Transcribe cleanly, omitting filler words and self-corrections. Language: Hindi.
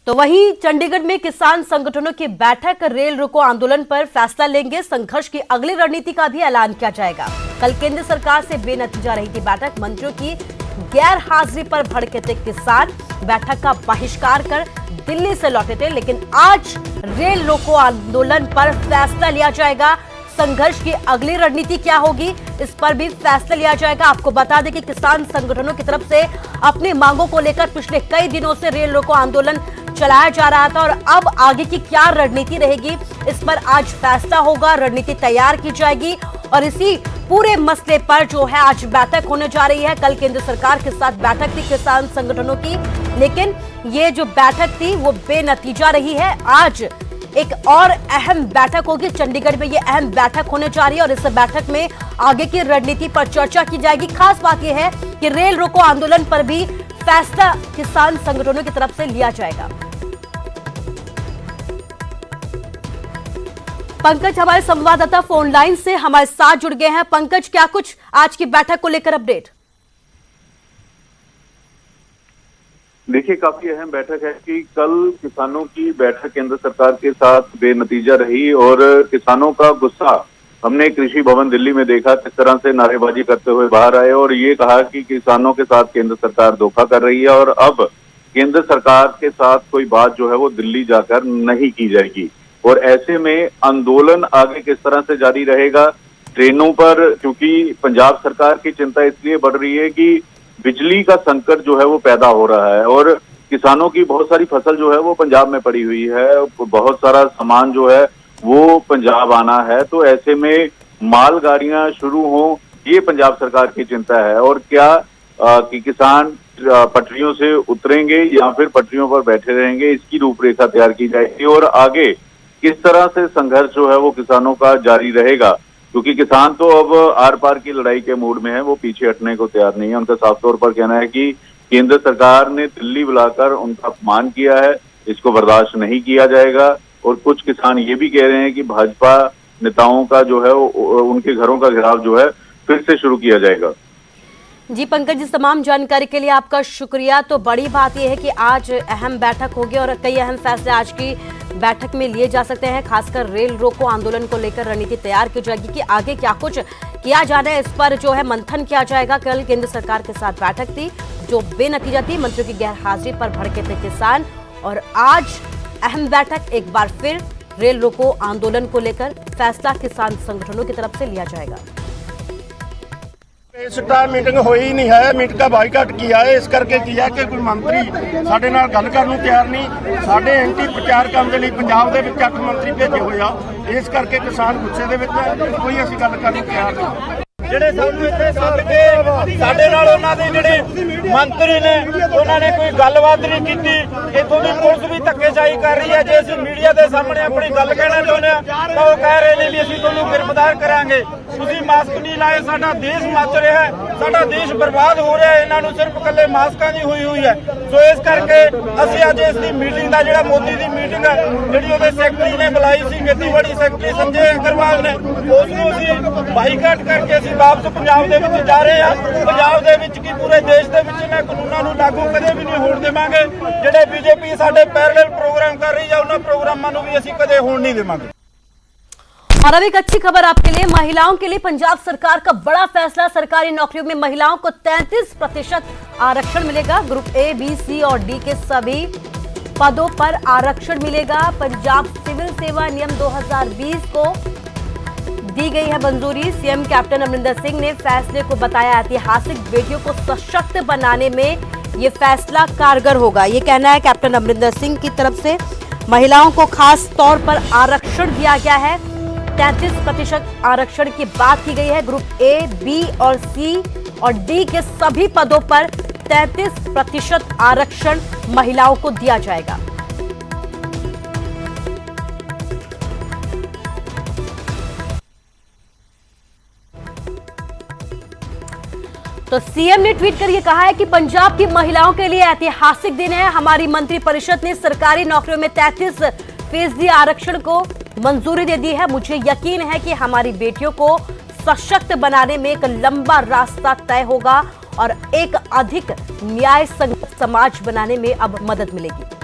तो वहीं चंडीगढ़ में किसान संगठनों की बैठक, रेल रोको आंदोलन पर फैसला लेंगे। संघर्ष की अगली रणनीति का भी ऐलान किया जाएगा। कल केंद्र सरकार से बेनतीजा रही थी बैठक, मंत्रियों की गैर हाजिरी पर भड़के थे किसान। बैठक का बहिष्कार कर दिल्ली से लौटे थे, लेकिन आज रेल रोको आंदोलन पर फैसला लिया जाएगा। संघर्ष की अगली रणनीति क्या होगी, इस पर भी फैसला लिया जाएगा। आपको बता दें कि किसान संगठनों की तरफ से अपनी मांगों को लेकर पिछले कई दिनों से रेल रोको आंदोलन चलाया जा रहा था और अब आगे की क्या रणनीति रहेगी, इस पर आज फैसला होगा, रणनीति तैयार की जाएगी। और इसी पूरे मसले पर जो है आज बैठक होने जा रही है। कल केंद्र सरकार के साथ बैठक थी किसान संगठनों की, लेकिन ये जो बैठक थी वो बेनतीजा रही है। आज एक और अहम बैठक होगी, चंडीगढ़ में ये अहम बैठक होने जा रही है और इस बैठक में आगे की रणनीति पर चर्चा की जाएगी। खास बात यह है कि रेल रोको आंदोलन पर भी फैसला किसान संगठनों की तरफ से लिया जाएगा। पंकज हमारे संवाददाता फोन लाइन से हमारे साथ जुड़ गए हैं। पंकज, क्या कुछ आज की बैठक को लेकर अपडेट? देखिए, काफी अहम बैठक है कि कल किसानों की बैठक केंद्र सरकार के साथ बेनतीजा रही और किसानों का गुस्सा हमने कृषि भवन दिल्ली में देखा, किस तरह से नारेबाजी करते हुए बाहर आए और ये कहा कि किसानों के साथ केंद्र सरकार धोखा कर रही है और अब केंद्र सरकार के साथ कोई बात जो है वो दिल्ली जाकर नहीं की जाएगी। और ऐसे में आंदोलन आगे किस तरह से जारी रहेगा ट्रेनों पर, क्योंकि पंजाब सरकार की चिंता इसलिए बढ़ रही है कि बिजली का संकट जो है वो पैदा हो रहा है और किसानों की बहुत सारी फसल जो है वो पंजाब में पड़ी हुई है, बहुत सारा सामान जो है वो पंजाब आना है। तो ऐसे में मालगाड़ियां शुरू हों, ये पंजाब सरकार की चिंता है। और क्या कि किसान पटरियों से उतरेंगे या फिर पटरियों पर बैठे रहेंगे, इसकी रूपरेखा तैयार की जाएगी और आगे किस तरह से संघर्ष जो है वो किसानों का जारी रहेगा, क्योंकि किसान तो अब आर पार की लड़ाई के मूड में है, वो पीछे हटने को तैयार नहीं है। उनका साफ तौर पर कहना है कि केंद्र सरकार ने दिल्ली बुलाकर उनका अपमान किया है, इसको बर्दाश्त नहीं किया जाएगा। और कुछ किसान ये भी कह रहे हैं कि भाजपा नेताओं का जो है उनके घरों का घेराव जो है फिर से शुरू किया जाएगा। जी पंकज, इस तमाम जानकारी के लिए आपका शुक्रिया। तो बड़ी बात यह है कि आज अहम बैठक होगी और कई अहम फैसले आज की बैठक में लिए जा सकते हैं। खासकर रेल रोको आंदोलन को लेकर रणनीति तैयार की जाएगी कि आगे क्या कुछ किया जाना है, इस पर जो है मंथन किया जाएगा। कल केंद्र सरकार के साथ बैठक थी जो बेनतीजा थी, मंत्रियों की गैर हाजिरी पर भड़के थे किसान और आज अहम बैठक एक बार फिर रेल रोको आंदोलन को लेकर फैसला किसान संगठनों की तरफ से लिया जाएगा। इस टाइम मीटिंग हुई नहीं है, मीटिंग का बाइकाट किया है। इस करके किया कि कोई मंत्री साडे नाल गल करन नूं तैयार नहीं। साडे एंटी प्रचार करने लई पंजाब दे विच 8 मंत्री भेजे हुए आ, इस करके किसान गुस्से दे विच है, कोई असीं गल करन नूं तैयार नहीं। ਜਿਹੜੇ ਸਾਨੂੰ ਇੱਥੇ ਸੱਦ ਕੇ ਸਾਡੇ ਨਾਲ ਉਹਨਾਂ ਦੇ ਜਿਹੜੇ ਮੰਤਰੀ ਨੇ ਉਹਨਾਂ ਨੇ ਕੋਈ ਗੱਲਬਾਤ ਨਹੀਂ ਕੀਤੀ। ਇੱਥੋਂ ਦੀ ਪੁਲਿਸ ਵੀ ਧੱਕੇਸ਼ਾਹੀ ਕਰ ਰਹੀ ਹੈ। ਜੇ ਅਸੀਂ ਮੀਡੀਆ ਦੇ ਸਾਹਮਣੇ ਆਪਣੀ ਗੱਲ ਕਹਿਣਾ ਚਾਹੁੰਦੇ ਆ ਤਾਂ ਉਹ ਕਹਿ ਰਹੇ ਨੇ ਵੀ ਅਸੀਂ ਤੁਹਾਨੂੰ ਗ੍ਰਿਫਤਾਰ ਕਰਾਂਗੇ। ਤੁਸੀਂ ਮਾਸਕ ਨਹੀਂ ਲਾਏ, ਸਾਡਾ ਦੇਸ਼ ਮੱਚ ਰਿਹਾ ਹੈ, ਸਾਡਾ ਦੇਸ਼ ਬਰਬਾਦ ਹੋ ਰਿਹਾ ਹੈ। ਇਹਨਾਂ ਨੂੰ ਸਿਰਫ ਇਕੱਲੇ ਮਾਸਕਾਂ ਦੀ ਹੋਈ ਹੈ। ਸੋ ਇਸ ਕਰਕੇ ਅਸੀਂ ਅੱਜ ਇਸ ਦੀ ਮੀਟਿੰਗ ਦਾ ਜਿਹੜਾ ਮੋਦੀ ਦੀ ਮੀਟਿੰਗ ਹੈ ਜਿਹੜੀ ਉਹਦੇ ਸੈਕਟਰੀ ਨੇ ਬੁਲਾਈ ਸੀ, ਖੇਤੀਬਾੜੀ ਸੈਕਟਰੀ ਸੰਜੇ ਅਗਰਵਾਲ ਨੇ, ਉਸ ਨੂੰ ਅਸੀਂ ਬਾਈਕਾਟ ਕਰਕੇ ਅਸੀਂ ਵਾਪਸ ਪੰਜਾਬ ਦੇ ਵਿੱਚ ਜਾ ਰਹੇ ਆ। ਪੰਜਾਬ ਦੇ ਵਿੱਚ ਕੀ ਪੂਰੇ ਦੇਸ਼ ਦੇ ਵਿੱਚ ਇਹਨਾਂ ਕਾਨੂੰਨਾਂ ਨੂੰ ਲਾਗੂ ਕਦੇ ਵੀ ਨਹੀਂ ਹੋਣ ਦੇਵਾਂਗੇ। ਜਿਹੜੇ ਬੀਜੇਪੀ ਸਾਡੇ ਪੈਰਲਲ प्रोग्राम कर रही है उन प्रोग्रामों को भी असीं कदे होण नहीं देवांगे। और अब एक अच्छी खबर आपके लिए, महिलाओं के लिए पंजाब सरकार का बड़ा फैसला। सरकारी नौकरियों में महिलाओं को 33% आरक्षण मिलेगा। ग्रुप ए, बी, सी और डी के सभी पदों पर आरक्षण मिलेगा। पंजाब सिविल सेवा नियम 2020 को दी गई है मंजूरी। सीएम कैप्टन अमरिंदर सिंह ने फैसले को बताया ऐतिहासिक। बेटियों को सशक्त बनाने में ये फैसला कारगर होगा, ये कहना है कैप्टन अमरिंदर सिंह की तरफ से। महिलाओं को खास तौर पर आरक्षण दिया गया है। 33% आरक्षण की बात की गई है। ग्रुप ए, बी और सी और डी के सभी पदों पर 33% आरक्षण महिलाओं को दिया जाएगा। तो सीएम ने ट्वीट कर यह कहा है कि पंजाब की महिलाओं के लिए ऐतिहासिक दिन है। हमारी मंत्रिपरिषद ने सरकारी नौकरियों में 33% आरक्षण को मंजूरी दे दी है। मुझे यकीन है कि हमारी बेटियों को सशक्त बनाने में एक लंबा रास्ता तय होगा और एक अधिक न्याय समाज बनाने में अब मदद मिलेगी।